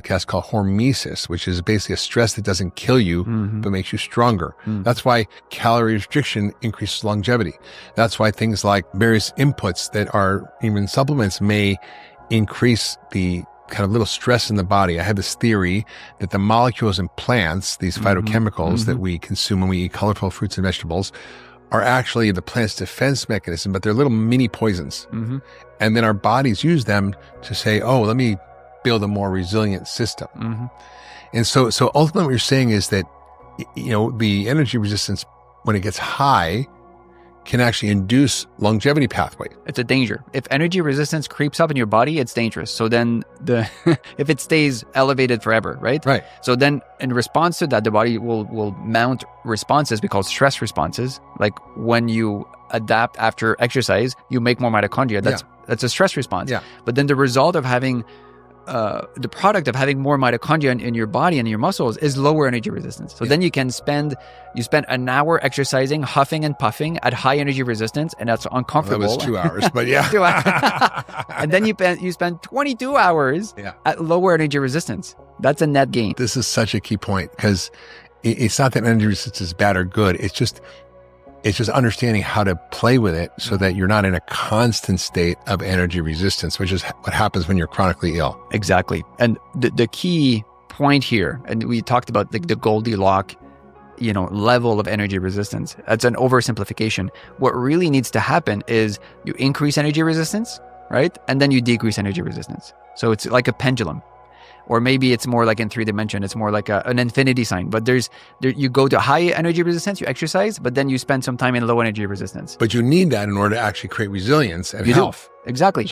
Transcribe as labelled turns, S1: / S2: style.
S1: podcast called Hormesis, which is basically a stress that doesn't kill you, but makes you stronger. That's why calorie restriction increases longevity. That's why things like various inputs that are even supplements may increase the kind of little stress in the body. I have this theory that the molecules in plants, these phytochemicals that we consume when we eat colorful fruits and vegetables, are actually the plant's defense mechanism, but they're little mini poisons. And then our bodies use them to say, oh, let me build a more resilient system. And so ultimately what you're saying is that, the energy resistance, when it gets high, can actually induce longevity pathway.
S2: It's a danger. If energy resistance creeps up in your body, it's dangerous. So then if it stays elevated forever, right?
S1: Right.
S2: So then in response to that, the body will mount responses we call stress responses. Like when you adapt after exercise, you make more mitochondria. That's a stress response.
S1: Yeah.
S2: But then the result of having the product of having more mitochondria in your body and in your muscles is lower energy resistance. So then you spend an hour exercising, huffing and puffing at high energy resistance, and that's uncomfortable.
S1: Well, that was 2 hours, but yeah.
S2: 2 hours. And then you spend 22 hours at lower energy resistance. That's a net gain.
S1: This is such a key point, because it's not that energy resistance is bad or good. It's just understanding how to play with it so that you're not in a constant state of energy resistance, which is what happens when you're chronically ill.
S2: Exactly. And the key point here, and we talked about the Goldilocks, level of energy resistance. That's an oversimplification. What really needs to happen is you increase energy resistance, right? And then you decrease energy resistance. So it's like a pendulum. Or maybe it's more like in 3D, it's more like an infinity sign. But you go to high energy resistance, you exercise, but then you spend some time in low energy resistance.
S1: But you need that in order to actually create resilience and health.
S2: Exactly.